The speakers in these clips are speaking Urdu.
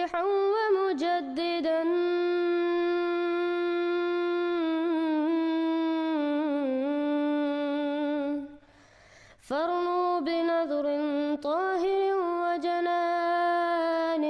ناصحا ومجددا فارنوا بنذر طاهر وجنان.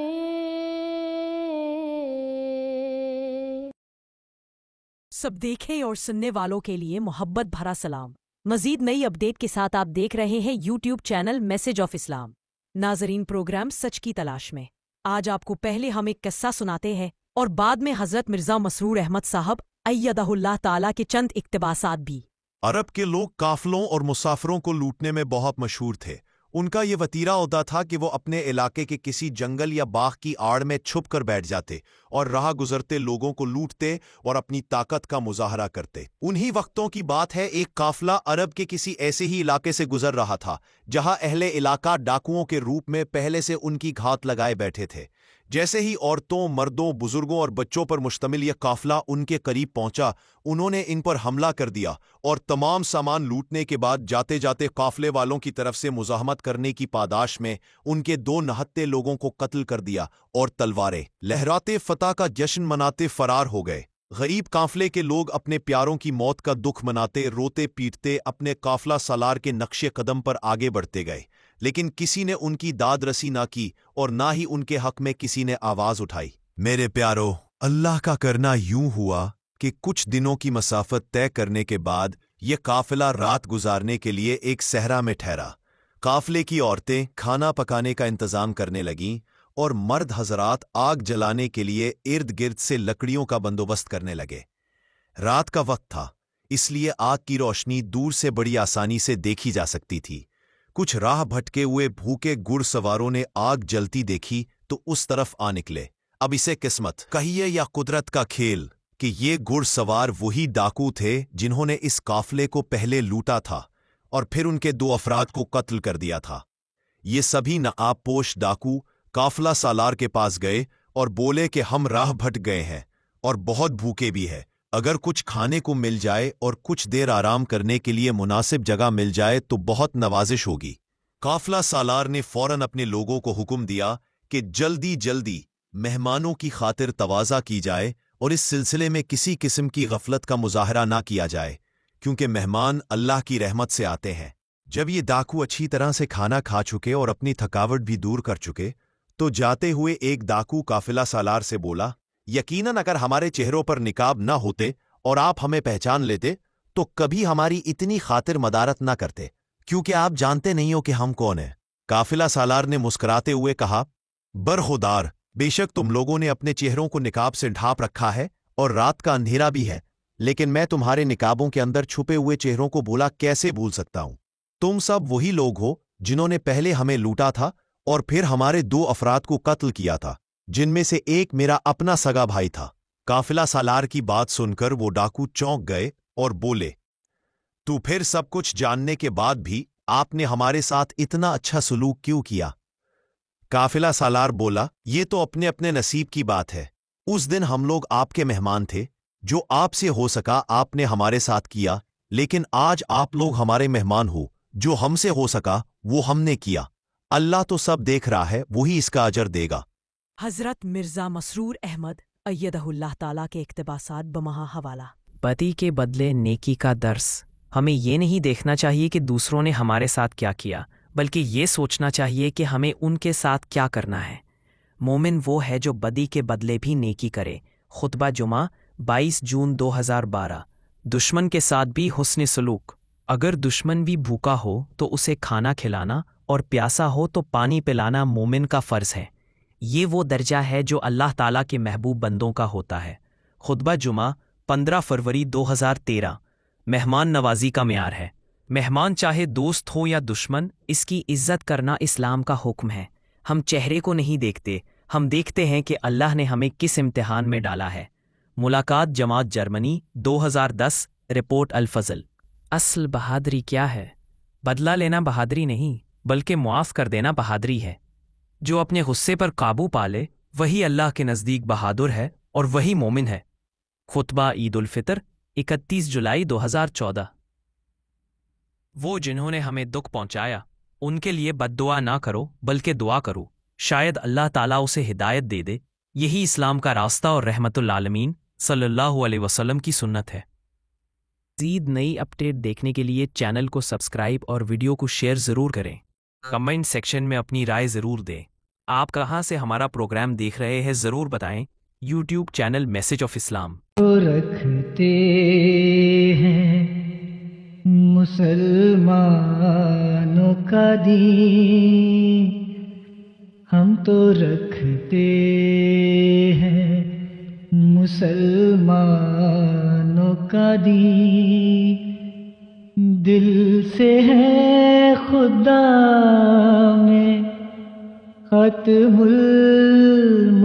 سب دیکھے اور سننے والوں کے لیے محبت بھرا سلام. مزید نئی اپڈیٹ کے ساتھ آپ دیکھ رہے ہیں یوٹیوب چینل میسج آف اسلام. ناظرین، پروگرام سچ کی تلاش میں آج آپ کو پہلے ہم ایک قصہ سناتے ہیں اور بعد میں حضرت مرزا مسرور احمد صاحب ایدہ اللہ تعالیٰ کے چند اقتباسات بھی. عرب کے لوگ قافلوں اور مسافروں کو لوٹنے میں بہت مشہور تھے. ان کا یہ وتیرہ ہوتا تھا کہ وہ اپنے علاقے کے کسی جنگل یا باغ کی آڑ میں چھپ کر بیٹھ جاتے اور راہ گزرتے لوگوں کو لوٹتے اور اپنی طاقت کا مظاہرہ کرتے. انہی وقتوں کی بات ہے، ایک قافلہ عرب کے کسی ایسے ہی علاقے سے گزر رہا تھا جہاں اہل علاقہ ڈاکوؤں کے روپ میں پہلے سے ان کی گھات لگائے بیٹھے تھے. جیسے ہی عورتوں، مردوں، بزرگوں اور بچوں پر مشتمل یہ قافلہ ان کے قریب پہنچا، انہوں نے ان پر حملہ کر دیا اور تمام سامان لوٹنے کے بعد جاتے جاتے قافلے والوں کی طرف سے مزاحمت کرنے کی پاداش میں ان کے 2 نہتے لوگوں کو قتل کر دیا اور تلواریں لہراتے فتح کا جشن مناتے فرار ہو گئے. غریب قافلے کے لوگ اپنے پیاروں کی موت کا دکھ مناتے، روتے پیٹتے اپنے قافلہ سالار کے نقش قدم پر آگے بڑھتے گئے، لیکن کسی نے ان کی داد رسی نہ کی اور نہ ہی ان کے حق میں کسی نے آواز اٹھائی. میرے پیارو، اللہ کا کرنا یوں ہوا کہ کچھ دنوں کی مسافت طے کرنے کے بعد یہ قافلہ رات گزارنے کے لیے ایک صحرا میں ٹھہرا. قافلے کی عورتیں کھانا پکانے کا انتظام کرنے لگیں اور مرد حضرات آگ جلانے کے لیے ارد گرد سے لکڑیوں کا بندوبست کرنے لگے. رات کا وقت تھا، اس لیے آگ کی روشنی دور سے بڑی آسانی سے دیکھی جا سکتی تھی. کچھ راہ بھٹکے ہوئے بھوکے گھڑ سواروں نے آگ جلتی دیکھی تو اس طرف آ نکلے. اب اسے قسمت کہیے یا قدرت کا کھیل کہ یہ گھڑ سوار وہی ڈاکو تھے جنہوں نے اس قافلے کو پہلے لوٹا تھا اور پھر ان کے 2 افراد کو قتل کر دیا تھا. یہ سبھی نقاب پوش ڈاکو قافلہ سالار کے پاس گئے اور بولے کہ ہم راہ بھٹ گئے ہیں اور بہت بھوکے بھی ہیں. اگر کچھ کھانے کو مل جائے اور کچھ دیر آرام کرنے کے لیے مناسب جگہ مل جائے تو بہت نوازش ہوگی. قافلہ سالار نے فوراً اپنے لوگوں کو حکم دیا کہ جلدی جلدی مہمانوں کی خاطر تواضع کی جائے اور اس سلسلے میں کسی قسم کی غفلت کا مظاہرہ نہ کیا جائے، کیونکہ مہمان اللہ کی رحمت سے آتے ہیں. جب یہ ڈاکو اچھی طرح سے کھانا کھا چکے اور اپنی تھکاوٹ بھی دور کر چکے تو جاتے ہوئے ایک ڈاکو قافلہ سالار سے بولا، یقیناً اگر ہمارے چہروں پر نقاب نہ ہوتے اور آپ ہمیں پہچان لیتے تو کبھی ہماری اتنی خاطر مدارت نہ کرتے، کیونکہ آپ جانتے نہیں ہو کہ ہم کون ہیں. قافلہ سالار نے مسکراتے ہوئے کہا، برخودار، بے شک تم لوگوں نے اپنے چہروں کو نقاب سے ڈھانپ رکھا ہے اور رات کا اندھیرا بھی ہے، لیکن میں تمہارے نقابوں کے اندر چھپے ہوئے چہروں کو بھولا کیسے بھول سکتا ہوں. تم سب وہی لوگ ہو جنہوں نے پہلے ہمیں لوٹا تھا اور پھر ہمارے 2 افراد کو قتل کیا تھا، جن میں سے ایک میرا اپنا سگا بھائی تھا. قافلہ سالار کی بات سن کر وہ ڈاکو چونک گئے اور بولے، تو پھر سب کچھ جاننے کے بعد بھی آپ نے ہمارے ساتھ اتنا اچھا سلوک کیوں کیا؟ قافلہ سالار بولا، یہ تو اپنے اپنے نصیب کی بات ہے. اس دن ہم لوگ آپ کے مہمان تھے، جو آپ سے ہو سکا آپ نے ہمارے ساتھ کیا، لیکن آج آپ لوگ ہمارے مہمان ہو، جو ہم سے ہو سکا وہ ہم نے کیا. اللہ تو سب دیکھ رہا ہے، وہی اس کا اجر دے گا. حضرت مرزا مسرور احمد ایدہ اللہ تعالیٰ کے اقتباسات بمہا حوالہ. بدی کے بدلے نیکی کا درس. ہمیں یہ نہیں دیکھنا چاہیے کہ دوسروں نے ہمارے ساتھ کیا کیا، بلکہ یہ سوچنا چاہیے کہ ہمیں ان کے ساتھ کیا کرنا ہے. مومن وہ ہے جو بدی کے بدلے بھی نیکی کرے. خطبہ جمعہ 22 جون 2012. دشمن کے ساتھ بھی حسن سلوک. اگر دشمن بھی بھوکا ہو تو اسے کھانا کھلانا اور پیاسا ہو تو پانی پلانا مومن کا فرض ہے. یہ وہ درجہ ہے جو اللہ تعالیٰ کے محبوب بندوں کا ہوتا ہے. خطبہ جمعہ 15 فروری 2013. مہمان نوازی کا معیار ہے. مہمان چاہے دوست ہو یا دشمن، اس کی عزت کرنا اسلام کا حکم ہے. ہم چہرے کو نہیں دیکھتے، ہم دیکھتے ہیں کہ اللہ نے ہمیں کس امتحان میں ڈالا ہے. ملاقات جماعت جرمنی 2010. رپورٹ الفضل. اصل بہادری کیا ہے؟ بدلہ لینا بہادری نہیں، بلکہ معاف کر دینا بہادری ہے. جو اپنے غصے پر قابو پالے وہی اللہ کے نزدیک بہادر ہے اور وہی مومن ہے. خطبہ عید الفطر 31 جولائی 2014. وہ جنہوں نے ہمیں دکھ پہنچایا ان کے لیے بد دعا نہ کرو بلکہ دعا کرو. شاید اللہ تعالیٰ اسے ہدایت دے دے. یہی اسلام کا راستہ اور رحمت العالمین صلی اللہ علیہ وسلم کی سنت ہے. مزید نئی اپڈیٹ دیکھنے کے لیے چینل کو سبسکرائب اور ویڈیو کو شیئر ضرور کریں. کمنٹ سیکشن میں اپنی رائے ضرور دیں. آپ کہاں سے ہمارا پروگرام دیکھ رہے ہیں ضرور بتائیں. یوٹیوب چینل میسج آف اسلام. رکھتے ہیں مسلمانوں کا دین، ہم تو رکھتے ہیں مسلمانوں کا دین، دل سے ہے خدا میں ختم المرسلین.